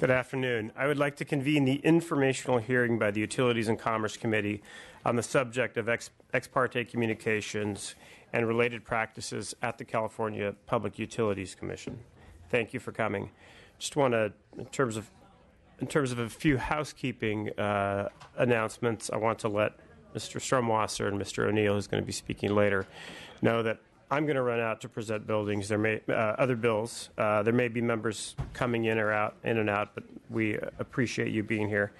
Good afternoon. I would like to convene the informational hearing by the Utilities and Commerce Committee on the subject of ex parte communications and related practices at the California Public Utilities Commission. Thank you for coming. Just want to, in terms of a few housekeeping announcements, I want to let Mr. Strumwasser and Mr. O'Neill, who's going to be speaking later, know that I'm going to run out to present buildings. There may other bills. There may be members coming in and out, but we appreciate you being here.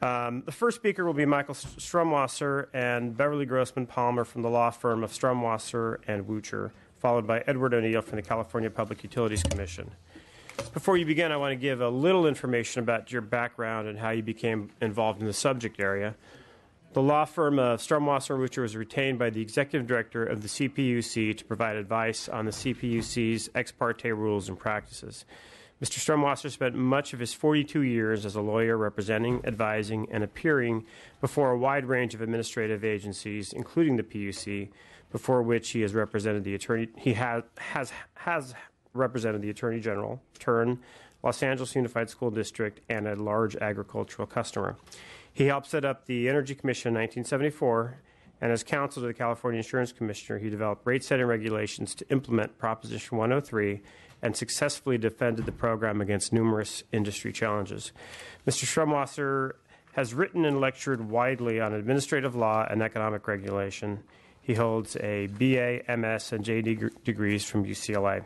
The first speaker will be Michael Strumwasser and Beverly Grossman Palmer from the law firm of Strumwasser and Wucher, followed by Edward O'Neill from the California Public Utilities Commission. Before you begin, I want to give a little information about your background and how you became involved in the subject area. The law firm of Strumwasser and Wucher was retained by the executive director of the CPUC to provide advice on the CPUC's ex parte rules and practices. Mr. Strumwasser spent much of his 42 years as a lawyer representing, advising, and appearing before a wide range of administrative agencies, including the PUC, before which he has represented the attorney. He has represented the Attorney General, TURN, Los Angeles Unified School District, and a large agricultural customer. He helped set up the Energy Commission in 1974, and as counsel to the California Insurance Commissioner, he developed rate-setting regulations to implement Proposition 103 and successfully defended the program against numerous industry challenges. Mr. Strumwasser has written and lectured widely on administrative law and economic regulation. He holds a BA, MS, and JD degrees from UCLA.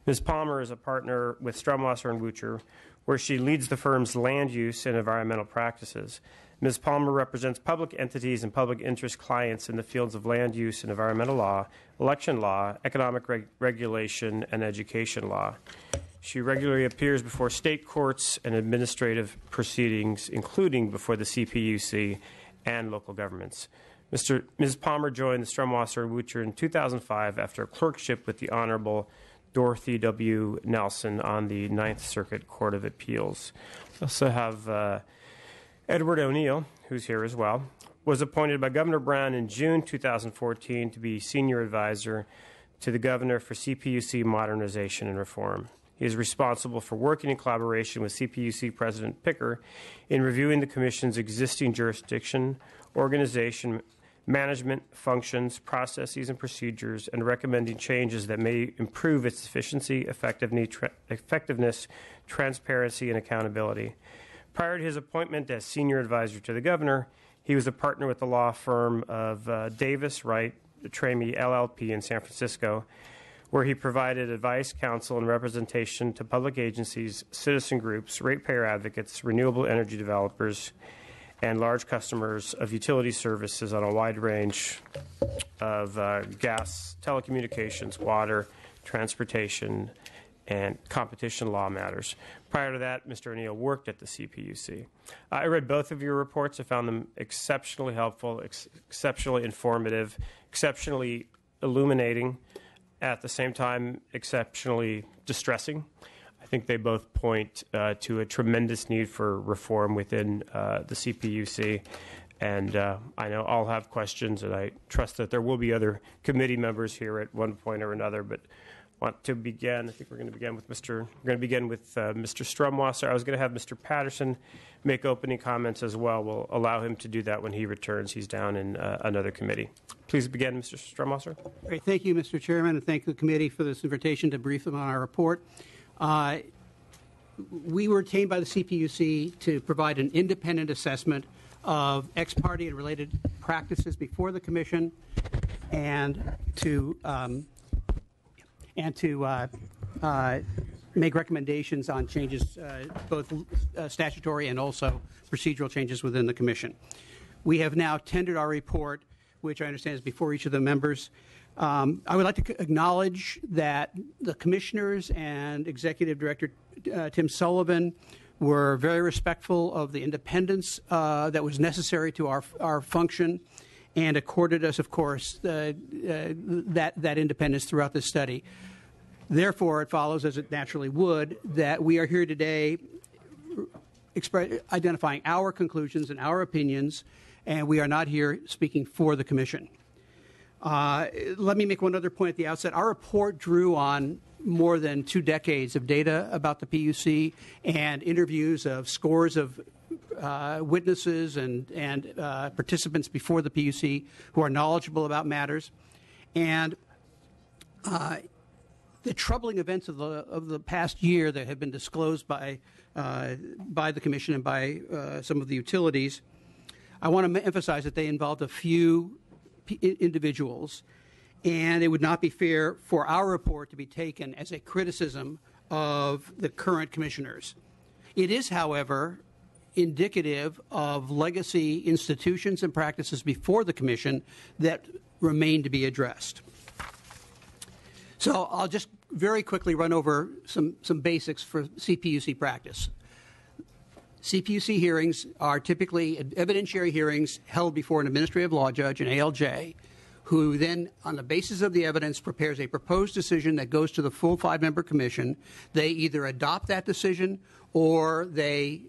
Ms. Palmer is a partner with Strumwasser and Wucher, where she leads the firm's land use and environmental practices. Ms. Palmer represents public entities and public interest clients in the fields of land use and environmental law, election law, economic regulation, and education law. She regularly appears before state courts and administrative proceedings, including before the CPUC and local governments. Ms. Palmer joined the Strumwasser and Wucher in 2005 after a clerkship with the Honorable Dorothy W. Nelson on the Ninth Circuit Court of Appeals. We also have Edward O'Neill, who's here as well, was appointed by Governor Brown in June 2014 to be senior advisor to the governor for CPUC modernization and reform. He is responsible for working in collaboration with CPUC President Picker in reviewing the Commission's existing jurisdiction, organization, management functions, processes, and procedures, and recommending changes that may improve its efficiency, effectiveness, transparency, and accountability. Prior to his appointment as senior advisor to the governor, he was a partner with the law firm of Davis, Wright, Tramey, LLP in San Francisco, where he provided advice, counsel, and representation to public agencies, citizen groups, ratepayer advocates, renewable energy developers, and large customers of utility services on a wide range of gas, telecommunications, water, transportation, and competition law matters. Prior to that, Mr. O'Neill worked at the CPUC. I read both of your reports. I found them exceptionally helpful, exceptionally informative, exceptionally illuminating, at the same time exceptionally distressing. I think they both point to a tremendous need for reform within the CPUC. And I know I'll have questions, and I trust that there will be other committee members here at one point or another. But want to begin. I think we're going to begin with Mr. Strumwasser. I was going to have Mr. Patterson make opening comments as well. We'll allow him to do that when he returns. He's down in another committee. Please begin, Mr. Strumwasser. Great. Thank you, Mr. Chairman, and thank the committee for this invitation to brief them on our report. We were retained by the CPUC to provide an independent assessment of ex parte and related practices before the Commission, and to make recommendations on changes, both statutory and also procedural changes within the Commission. We have now tendered our report, which I understand is before each of the members. I would like to acknowledge that the commissioners and Executive Director Tim Sullivan were very respectful of the independence that was necessary to our function, and accorded us, of course, that independence throughout this study. Therefore, it follows, as it naturally would, that we are here today identifying our conclusions and our opinions, and we are not here speaking for the Commission. Let me make one other point at the outset. Our report drew on more than 2 decades of data about the PUC and interviews of scores of witnesses and participants before the PUC who are knowledgeable about matters. And the troubling events of the past year that have been disclosed by the Commission and by some of the utilities, I want to emphasize that they involved a few individuals, and it would not be fair for our report to be taken as a criticism of the current commissioners. It is, however, indicative of legacy institutions and practices before the Commission that remain to be addressed. So I'll just very quickly run over some basics for CPUC practice. CPUC hearings are typically evidentiary hearings held before an administrative law judge, an ALJ, who then, on the basis of the evidence, prepares a proposed decision that goes to the full 5-member commission. They either adopt that decision or they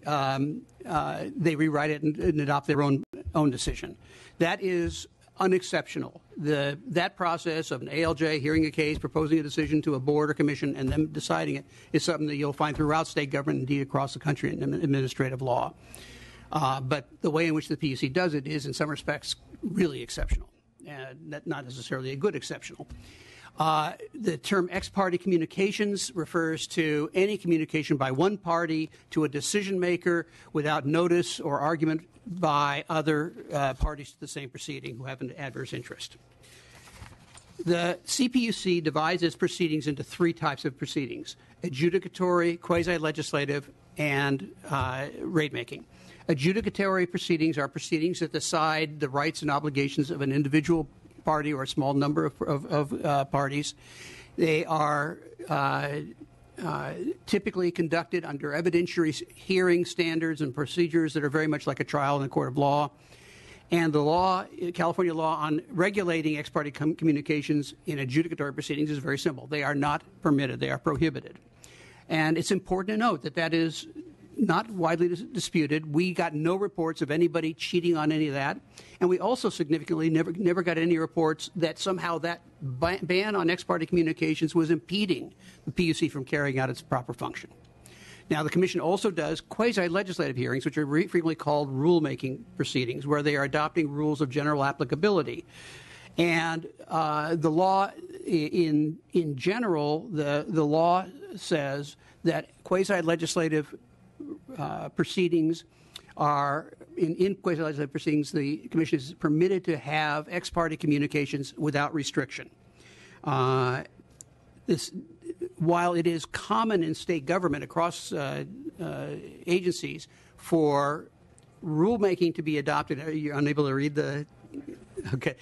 rewrite it and adopt their own decision. That is unexceptional. That process of an ALJ hearing a case, proposing a decision to a board or commission, and them deciding it is something that you'll find throughout state government, indeed across the country in administrative law. But the way in which the PUC does it is, in some respects, really exceptional, and not necessarily a good exceptional. The term ex parte communications refers to any communication by one party to a decision maker without notice or argument by other parties to the same proceeding who have an adverse interest. The CPUC divides its proceedings into 3 types of proceedings: adjudicatory, quasi-legislative, and rate-making. Adjudicatory proceedings are proceedings that decide the rights and obligations of an individual party or a small number of parties. They are typically conducted under evidentiary hearing standards and procedures that are very much like a trial in a court of law. And the law, California law on regulating ex parte communications in adjudicatory proceedings is very simple. They are not permitted. They are prohibited. And it's important to note that that is not widely disputed. We got no reports of anybody cheating on any of that. And we also significantly never got any reports that somehow that ban on ex parte communications was impeding the PUC from carrying out its proper function. Now, the Commission also does quasi-legislative hearings, which are frequently called rulemaking proceedings, where they are adopting rules of general applicability. And the law, in general, the law says that quasi-legislative proceedings are, in quasi-legislative proceedings, the Commission is permitted to have ex parte communications without restriction. While it is common in state government across agencies for rulemaking to be adopted, you're unable to read the. Okay,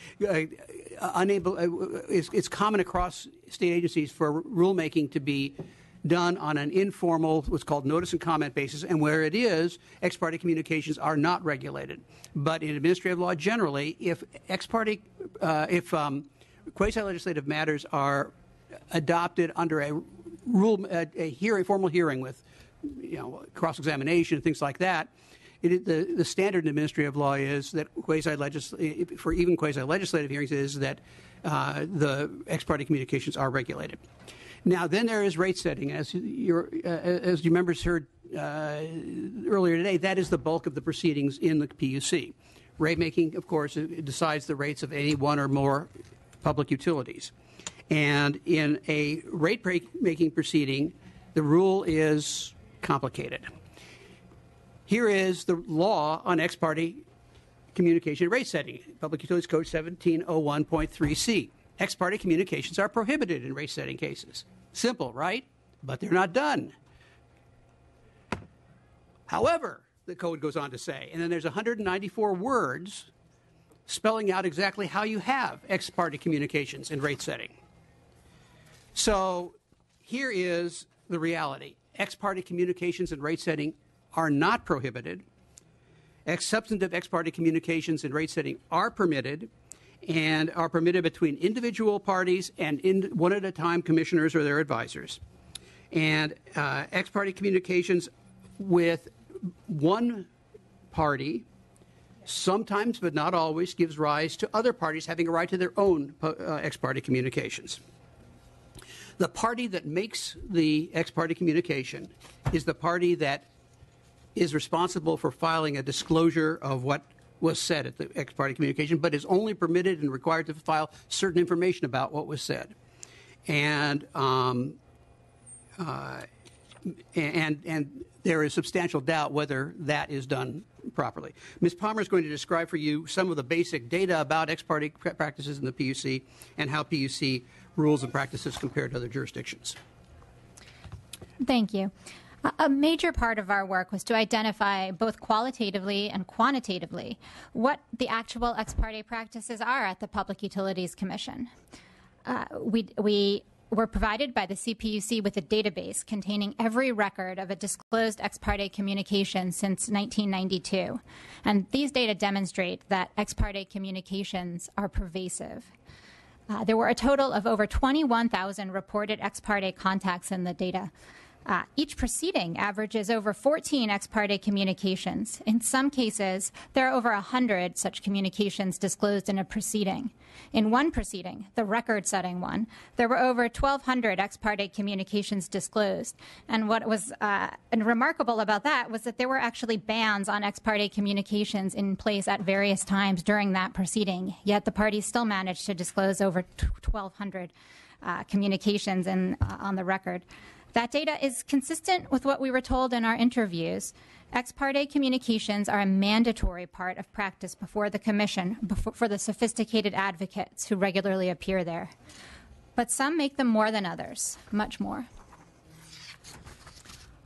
it's common across state agencies for rulemaking to be done on an informal, what's called notice and comment basis, and where it is, ex parte communications are not regulated. But in administrative law generally, if quasi-legislative matters are adopted under a formal hearing with, cross-examination and things like that, the standard in administrative law is that for even quasi-legislative hearings is that the ex parte communications are regulated. Now, then there is rate setting. As your members heard earlier today, that is the bulk of the proceedings in the PUC. Rate making, of course, it decides the rates of any one or more public utilities. And in a rate-making proceeding, the rule is complicated. Here is the law on ex parte communication rate setting, Public Utilities Code 1701.3c. Ex parte communications are prohibited in rate setting cases. Simple, right? But they're not done. However, the code goes on to say, and then there's 194 words spelling out exactly how you have ex parte communications in rate setting. So here is the reality. Ex parte communications in rate setting are not prohibited. Substantive ex parte communications in rate setting are permitted and are permitted between individual parties and one-at-a-time commissioners or their advisors. And ex parte communications with one party sometimes, but not always, gives rise to other parties having a right to their own ex parte communications. The party that makes the ex parte communication is the party that is responsible for filing a disclosure of what was said at the ex parte communication, but is only permitted and required to file certain information about what was said. And there is substantial doubt whether that is done properly. Ms. Palmer is going to describe for you some of the basic data about ex parte practices in the PUC and how PUC rules and practices compare to other jurisdictions. Thank you. A major part of our work was to identify both qualitatively and quantitatively what the actual ex parte practices are at the Public Utilities Commission. We were provided by the CPUC with a database containing every record of a disclosed ex parte communication since 1992. And these data demonstrate that ex parte communications are pervasive. There were a total of over 21,000 reported ex parte contacts in the data. Each proceeding averages over 14 ex parte communications. In some cases, there are over 100 such communications disclosed in a proceeding. In one proceeding, the record-setting one, there were over 1,200 ex parte communications disclosed. And what was remarkable about that was that there were actually bans on ex parte communications in place at various times during that proceeding, yet the parties still managed to disclose over 1,200 communications on the record. That data is consistent with what we were told in our interviews. Ex parte communications are a mandatory part of practice before the Commission, for the sophisticated advocates who regularly appear there. But some make them more than others, much more.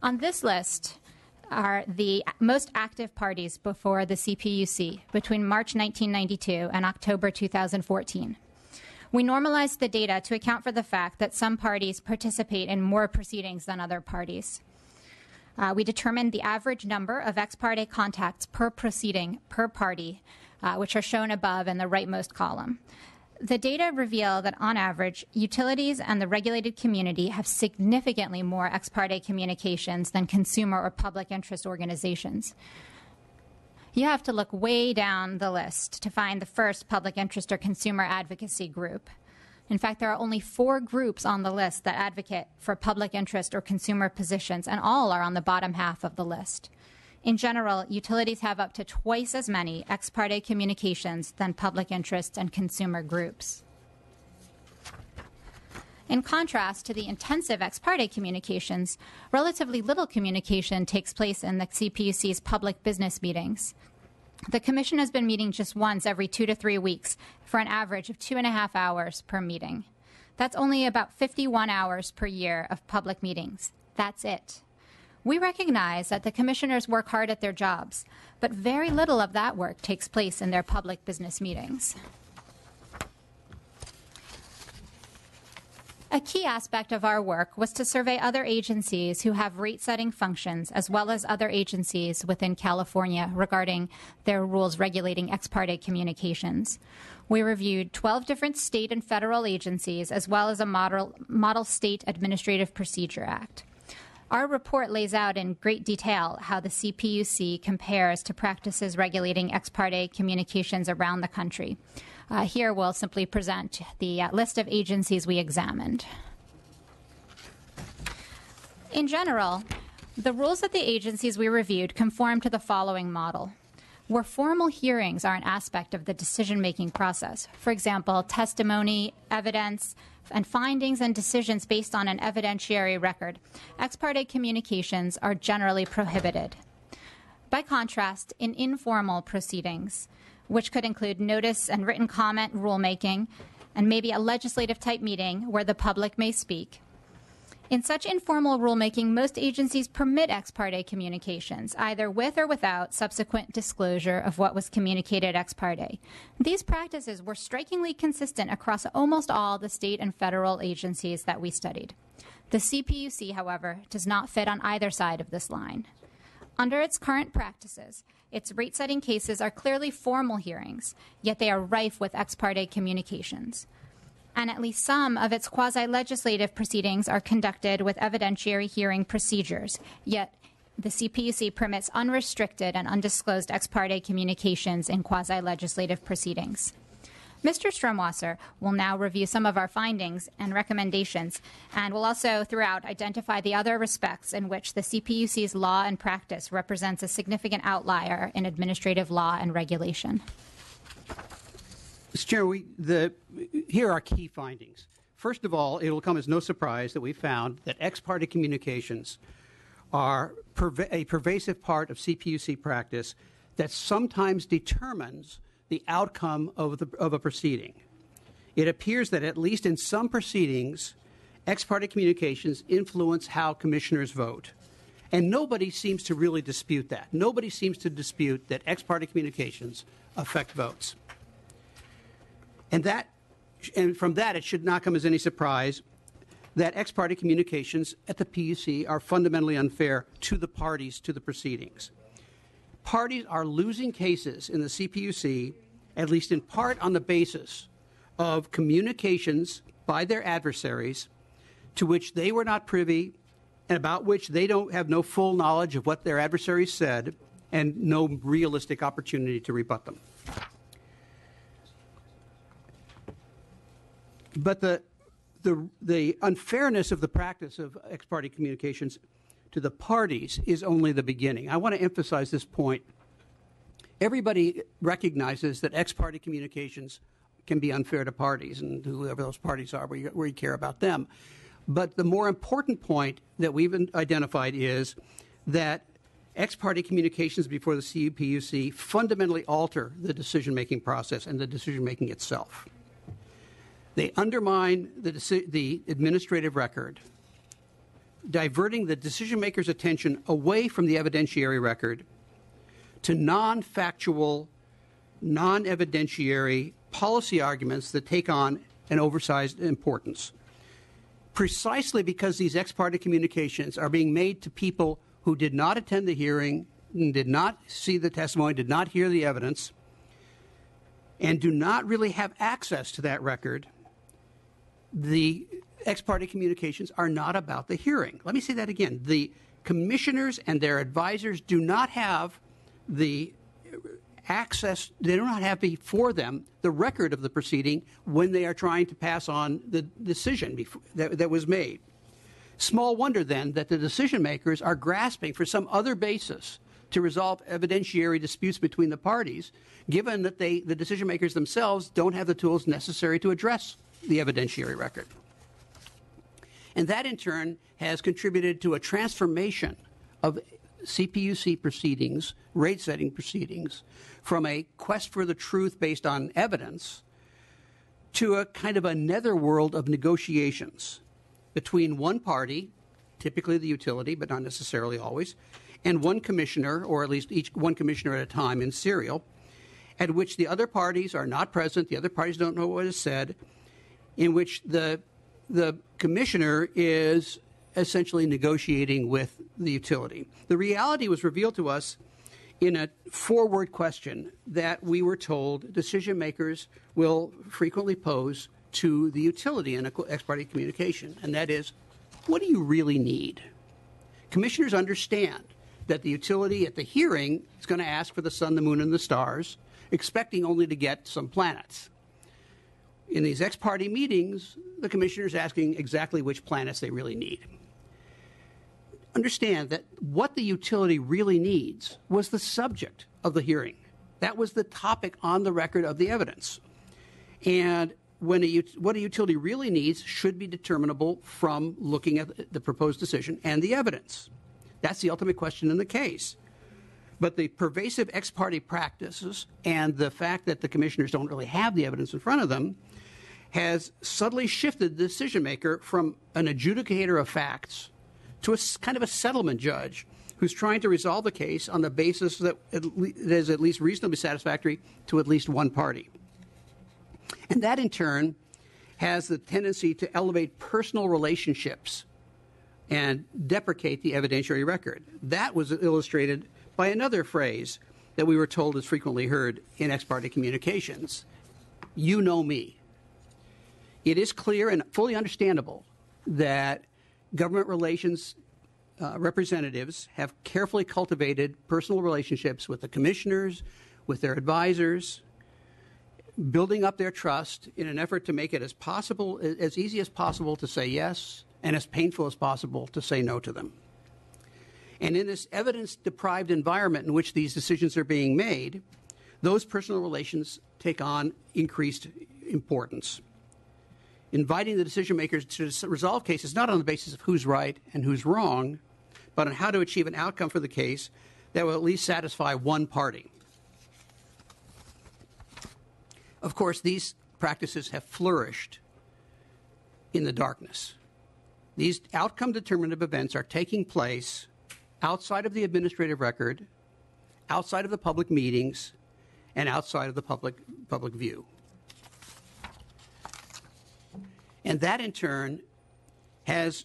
On this list are the most active parties before the CPUC between March 1992 and October 2014. We normalized the data to account for the fact that some parties participate in more proceedings than other parties. We determined the average number of ex parte contacts per proceeding per party, which are shown above in the rightmost column. The data reveal that, on average, utilities and the regulated community have significantly more ex parte communications than consumer or public interest organizations. You have to look way down the list to find the first public interest or consumer advocacy group. In fact, there are only 4 groups on the list that advocate for public interest or consumer positions, and all are on the bottom half of the list. In general, utilities have up to twice as many ex parte communications than public interest and consumer groups. In contrast to the intensive ex parte communications, relatively little communication takes place in the CPUC's public business meetings. The Commission has been meeting just once every 2 to 3 weeks for an average of 2.5 hours per meeting. That's only about 51 hours per year of public meetings. That's it. We recognize that the commissioners work hard at their jobs, but very little of that work takes place in their public business meetings. A key aspect of our work was to survey other agencies who have rate-setting functions, as well as other agencies within California regarding their rules regulating ex parte communications. We reviewed 12 different state and federal agencies, as well as a Model State Administrative Procedure Act. Our report lays out in great detail how the CPUC compares to practices regulating ex parte communications around the country. Here we'll simply present the list of agencies we examined. In general, the rules at the agencies we reviewed conform to the following model, where formal hearings are an aspect of the decision-making process. For example, testimony, evidence, and findings and decisions based on an evidentiary record. Ex parte communications are generally prohibited. By contrast, in informal proceedings, which could include notice and written comment rulemaking, and maybe a legislative-type meeting where the public may speak. In such informal rulemaking, most agencies permit ex parte communications, either with or without subsequent disclosure of what was communicated ex parte. These practices were strikingly consistent across almost all the state and federal agencies that we studied. The CPUC, however, does not fit on either side of this line. Under its current practices, its rate-setting cases are clearly formal hearings, yet they are rife with ex parte communications. And at least some of its quasi-legislative proceedings are conducted with evidentiary hearing procedures, yet the CPUC permits unrestricted and undisclosed ex parte communications in quasi-legislative proceedings. Mr. Stromwasser will now review some of our findings and recommendations, and will also throughout identify the other respects in which the CPUC's law and practice represents a significant outlier in administrative law and regulation. Mr. Chair, here are key findings. First of all, it will come as no surprise that we found that ex parte communications are a pervasive part of CPUC practice that sometimes determines the outcome of a proceeding. It appears that at least in some proceedings, ex parte communications influence how commissioners vote. And nobody seems to really dispute that. Nobody seems to dispute that ex parte communications affect votes. And from that, it should not come as any surprise that ex parte communications at the PUC are fundamentally unfair to the parties to the proceedings. Parties are losing cases in the CPUC, at least in part on the basis of communications by their adversaries to which they were not privy and about which they have no full knowledge of what their adversaries said and no realistic opportunity to rebut them. But the unfairness of the practice of ex parte communications to the parties is only the beginning. I want to emphasize this point. Everybody recognizes that ex parte communications can be unfair to parties, and whoever those parties are, we care about them. But the more important point that we've identified is that ex parte communications before the CPUC fundamentally alter the decision-making process and the decision-making itself. They undermine the administrative record, diverting the decision-maker's attention away from the evidentiary record to non-factual, non-evidentiary policy arguments that take on an oversized importance. Precisely because these ex parte communications are being made to people who did not attend the hearing, did not see the testimony, did not hear the evidence, and do not really have access to that record, the ex parte communications are not about the hearing. Let me say that again. The commissioners and their advisors do not have the access, they do not have before them the record of the proceeding when they are trying to pass on the decision that was made. Small wonder, then, that the decision makers are grasping for some other basis to resolve evidentiary disputes between the parties, given that the decision makers themselves don't have the tools necessary to address the evidentiary record. And that, in turn, has contributed to a transformation of CPUC proceedings, rate-setting proceedings, from a quest for the truth based on evidence to a kind of a netherworld of negotiations between one party, typically the utility, but not necessarily always, and one commissioner, or at least one commissioner at a time in serial, at which the other parties are not present, the other parties don't know what is said, in which the commissioner is essentially negotiating with the utility. The reality was revealed to us in a four-word question that we were told decision makers will frequently pose to the utility in ex parte communication, and that is, what do you really need? Commissioners understand that the utility at the hearing is going to ask for the sun, the moon, and the stars, expecting only to get some planets. In these ex parte meetings, the commissioner is asking exactly which planets they really need. Understand that what the utility really needs was the subject of the hearing. That was the topic on the record of the evidence. And what a utility really needs should be determinable from looking at the proposed decision and the evidence. That's the ultimate question in the case. But the pervasive ex parte practices and the fact that the commissioners don't really have the evidence in front of them has subtly shifted the decision maker from an adjudicator of facts to a kind of a settlement judge who's trying to resolve the case on the basis that is at least reasonably satisfactory to at least one party. And that, in turn, has the tendency to elevate personal relationships and deprecate the evidentiary record. That was illustrated by another phrase that we were told is frequently heard in ex parte communications. You know me. It is clear and fully understandable that government relations representatives have carefully cultivated personal relationships with the commissioners, with their advisors, building up their trust in an effort to make it as easy as possible to say yes and as painful as possible to say no to them. And in this evidence-deprived environment in which these decisions are being made, those personal relations take on increased importance. Inviting the decision makers to resolve cases not on the basis of who's right and who's wrong, but on how to achieve an outcome for the case that will at least satisfy one party. Of course, these practices have flourished in the darkness. These outcome-determinative events are taking place outside of the administrative record, outside of the public meetings, and outside of the public view. And that, in turn, has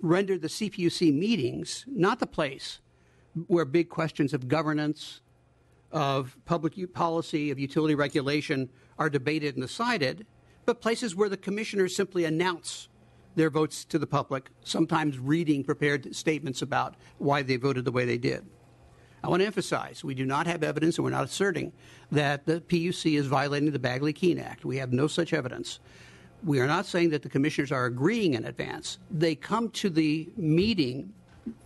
rendered the CPUC meetings not the place where big questions of governance, of public policy, of utility regulation are debated and decided, but places where the commissioners simply announce their votes to the public, sometimes reading prepared statements about why they voted the way they did. I want to emphasize, we do not have evidence, and we're not asserting that the PUC is violating the Bagley-Keene Act. We have no such evidence. We are not saying that the commissioners are agreeing in advance. They come to the meeting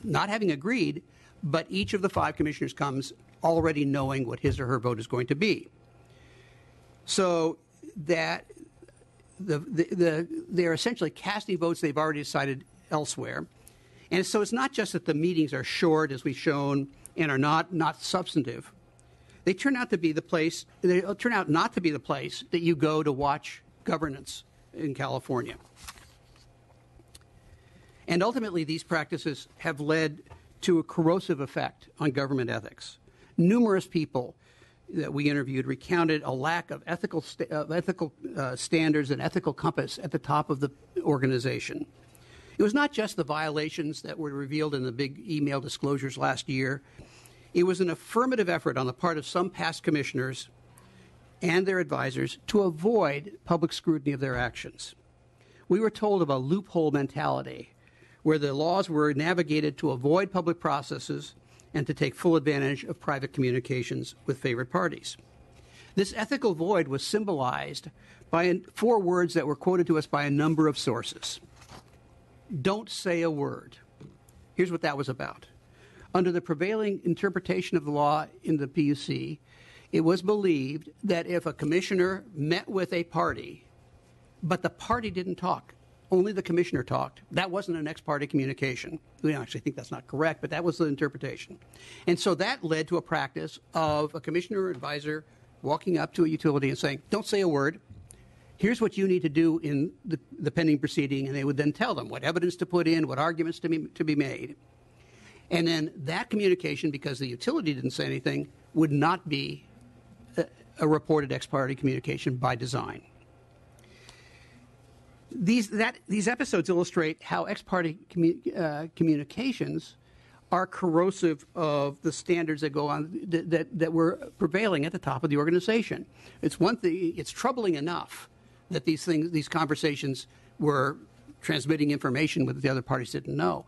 not having agreed, but each of the 5 commissioners comes already knowing what his or her vote is going to be. So that they're essentially casting votes they've already decided elsewhere. And so it's not just that the meetings are short, as we've shown, and are not substantive. They turn out to be the place. They turn out not to be the place that you go to watch governance in California. And ultimately, these practices have led to a corrosive effect on government ethics. Numerous people that we interviewed recounted a lack of ethical standards and ethical compass at the top of the organization. It was not just the violations that were revealed in the big email disclosures last year. It was an affirmative effort on the part of some past commissioners and their advisors to avoid public scrutiny of their actions. We were told of a loophole mentality where the laws were navigated to avoid public processes and to take full advantage of private communications with favored parties. This ethical void was symbolized by 4 words that were quoted to us by a number of sources. Don't say a word. Here's what that was about. Under the prevailing interpretation of the law in the PUC, it was believed that if a commissioner met with a party, but the party didn't talk, only the commissioner talked, that wasn't an ex-parte communication. We actually think that's not correct, but that was the interpretation. And so that led to a practice of a commissioner or advisor walking up to a utility and saying, don't say a word. Here's what you need to do in the pending proceeding, and they would then tell them what evidence to put in, what arguments to be made. And then that communication, because the utility didn't say anything, would not be a reported ex-parte communication by design. These episodes illustrate how ex-parte communications are corrosive of the standards that go on that were prevailing at the top of the organization. It's one thing. It's troubling enough that these conversations were transmitting information that the other parties didn't know,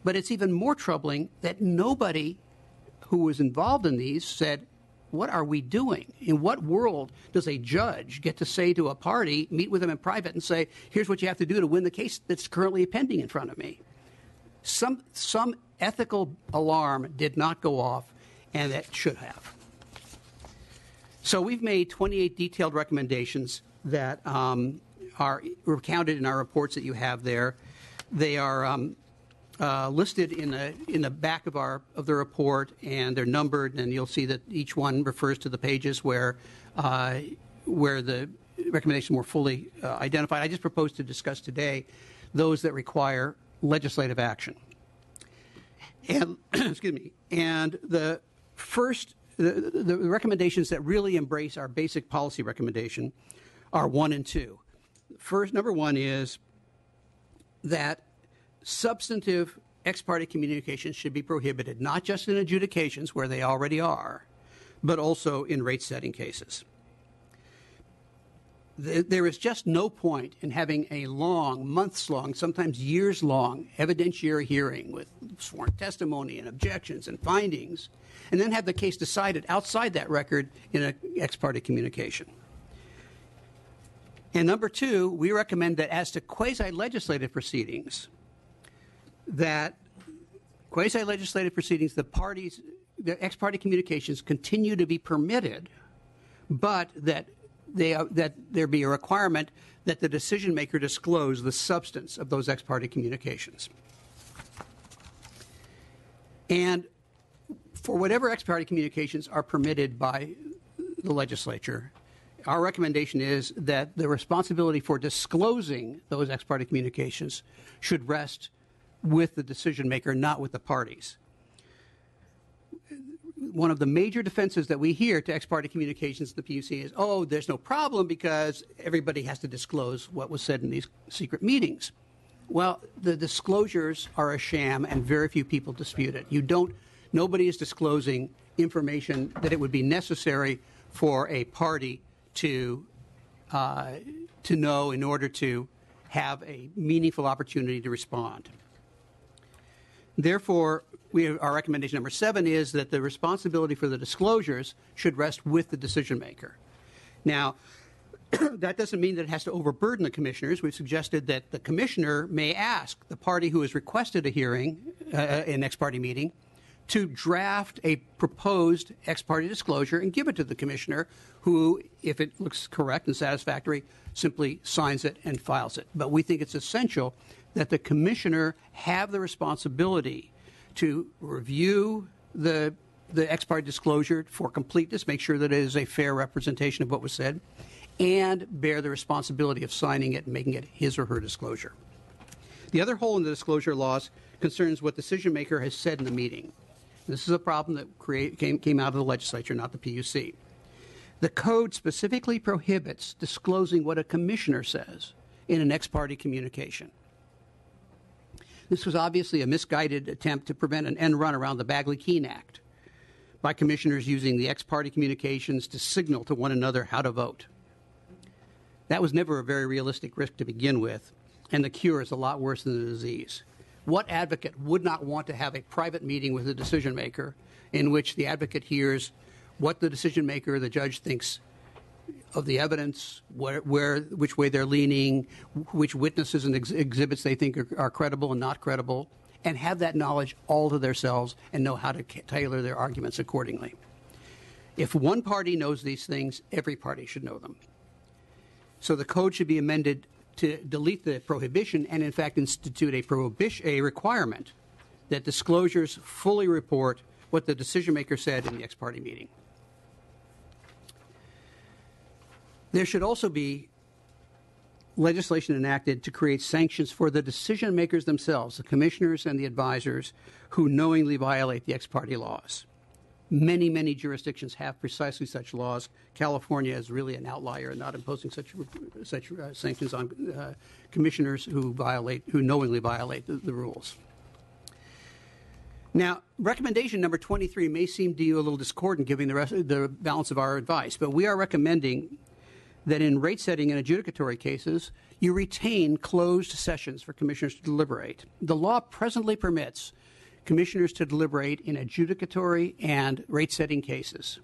but it's even more troubling that nobody who was involved in these said, what are we doing? In what world does a judge get to say to a party, meet with them in private and say, here's what you have to do to win the case that's currently pending in front of me? Some ethical alarm did not go off, and that should have. So we've made 28 detailed recommendations that are recounted in our reports that you have there. They are listed in the back of the report, and they're numbered, and you'll see that each one refers to the pages where the recommendations were fully identified. I just propose to discuss today those that require legislative action. And excuse me. And the recommendations that really embrace our basic policy recommendation are 1 and 2. First, number 1 is that substantive ex-parte communications should be prohibited, not just in adjudications where they already are, but also in rate-setting cases. There is just no point in having a long, months-long, sometimes years-long evidentiary hearing with sworn testimony and objections and findings, and then have the case decided outside that record in an ex-parte communication. And number two, we recommend that as to quasi-legislative proceedings, the ex parte communications continue to be permitted, but that there be a requirement that the decision maker disclose the substance of those ex parte communications. And for whatever ex parte communications are permitted by the legislature, our recommendation is that the responsibility for disclosing those ex parte communications should rest with the decision maker, not with the parties. One of the major defenses that we hear to ex parte communications in the PUC is, oh, there's no problem because everybody has to disclose what was said in these secret meetings. Well, the disclosures are a sham and very few people dispute it. Nobody is disclosing information that it would be necessary for a party to know in order to have a meaningful opportunity to respond. Therefore, our recommendation number 7 is that the responsibility for the disclosures should rest with the decision maker. Now, that doesn't mean that it has to overburden the commissioners. We've suggested that the commissioner may ask the party who has requested a hearing, an ex parte meeting, to draft a proposed ex parte disclosure and give it to the commissioner, who, if it looks correct and satisfactory, simply signs it and files it. But we think it's essential that the commissioner have the responsibility to review the ex parte disclosure for completeness, make sure that it is a fair representation of what was said, and bear the responsibility of signing it and making it his or her disclosure. The other hole in the disclosure laws concerns what decision maker has said in the meeting. This is a problem that came out of the legislature, not the PUC. The code specifically prohibits disclosing what a commissioner says in an ex parte communication. This was obviously a misguided attempt to prevent an end run around the Bagley-Keene Act by commissioners using the ex parte communications to signal to one another how to vote. That was never a very realistic risk to begin with, and the cure is a lot worse than the disease. What advocate would not want to have a private meeting with a decision maker in which the advocate hears what the decision maker, the judge, thinks of the evidence, which way they're leaning, which witnesses and exhibits they think are credible and not credible, and have that knowledge all to themselves and know how to tailor their arguments accordingly. If one party knows these things, every party should know them. So the code should be amended to delete the prohibition and, in fact, institute a requirement that disclosures fully report what the decision maker said in the ex parte meeting. There should also be legislation enacted to create sanctions for the decision makers themselves, the commissioners and the advisors, who knowingly violate the ex parte laws. Many, many jurisdictions have precisely such laws. California is really an outlier in not imposing such sanctions on commissioners who knowingly violate the rules. Now, recommendation number 23 may seem to you a little discordant given the balance of our advice, but we are recommending that in rate setting and adjudicatory cases, you retain closed sessions for commissioners to deliberate. The law presently permits commissioners to deliberate in adjudicatory and rate setting cases.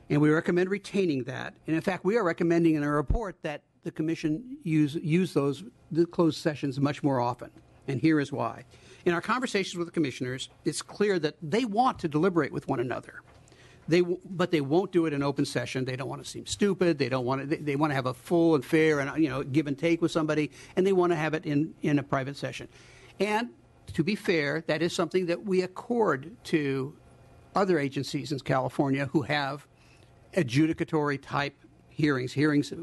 And we recommend retaining that. And in fact, we are recommending in our report that the commission use the closed sessions much more often. And here is why. In our conversations with the commissioners, it's clear that they want to deliberate with one another. But they won't do it in open session. They don't want to seem stupid. They want to have a full and fair and give and take with somebody, and they want to have it in a private session. And to be fair, that is something that we accord to other agencies in California who have adjudicatory type hearings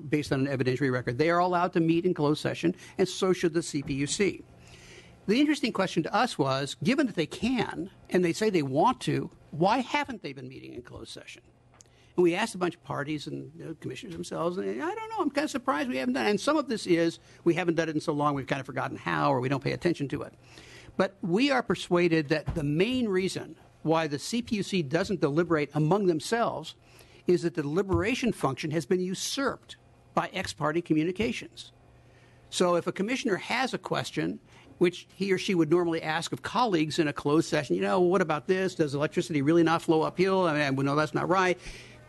based on an evidentiary record. They are allowed to meet in closed session, and so should the CPUC. The interesting question to us was, given that they can, and they say they want to, why haven't they been meeting in closed session? And we asked a bunch of parties and commissioners themselves, and I don't know, I'm kind of surprised we haven't done it. And some of this is we haven't done it in so long we've kind of forgotten how, or we don't pay attention to it. But we are persuaded that the main reason why the CPUC doesn't deliberate among themselves is that the deliberation function has been usurped by ex parte communications. So if a commissioner has a question, which he or she would normally ask of colleagues in a closed session, what about this? Does electricity really not flow uphill? I mean, we know that's not right.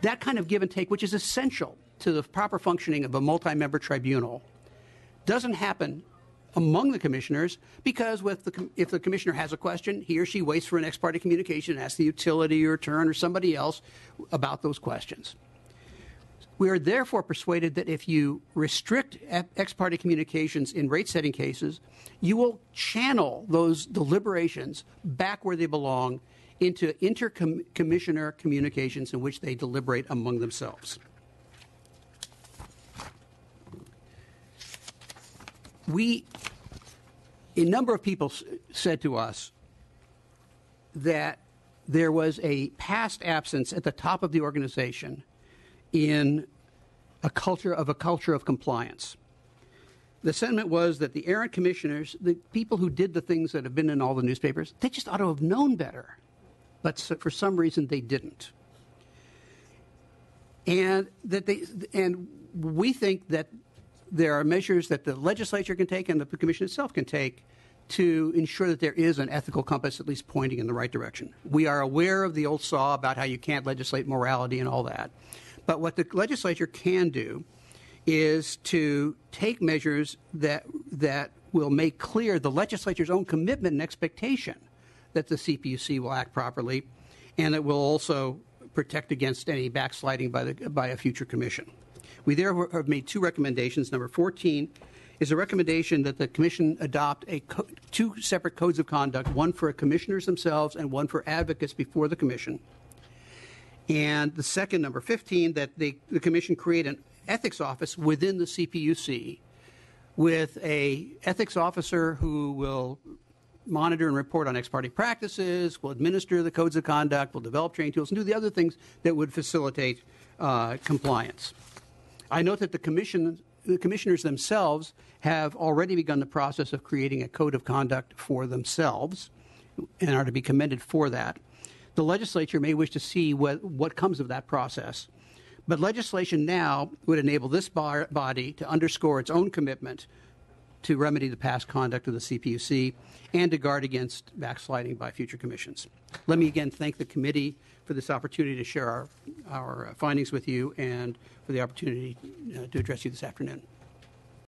That kind of give and take, which is essential to the proper functioning of a multi-member tribunal doesn't happen among the commissioners, because if the commissioner has a question, he or she waits for an ex parte communication and asks the utility or TURN or somebody else about those questions. We are therefore persuaded that if you restrict ex parte communications in rate-setting cases, you will channel those deliberations back where they belong into inter-commissioner communications in which they deliberate among themselves. A number of people said to us that there was a past absence at the top of the organization in a culture of compliance. The sentiment was that the errant commissioners, the people who did the things that have been in all the newspapers, they just ought to have known better. But for some reason they didn't. And we think that there are measures that the legislature can take and the commission itself can take to ensure that there is an ethical compass at least pointing in the right direction. We are aware of the old saw about how you can't legislate morality and all that. But what the legislature can do is to take measures that will make clear the legislature's own commitment and expectation that the CPUC will act properly, and it will also protect against any backsliding by a future commission. We therefore have made two recommendations. Number 14 is a recommendation that the commission adopt two separate codes of conduct, one for commissioners themselves and one for advocates before the commission. And the second, number 15, that the commission create an ethics office within the CPUC with a ethics officer who will monitor and report on ex parte practices, will administer the codes of conduct, will develop training tools, and do the other things that would facilitate compliance. I note that the commissioners themselves have already begun the process of creating a code of conduct for themselves and are to be commended for that. The legislature may wish to see what comes of that process. But legislation now would enable this body to underscore its own commitment to remedy the past conduct of the CPUC and to guard against backsliding by future commissions. Let me again thank the committee for this opportunity to share our findings with you and for the opportunity to address you this afternoon.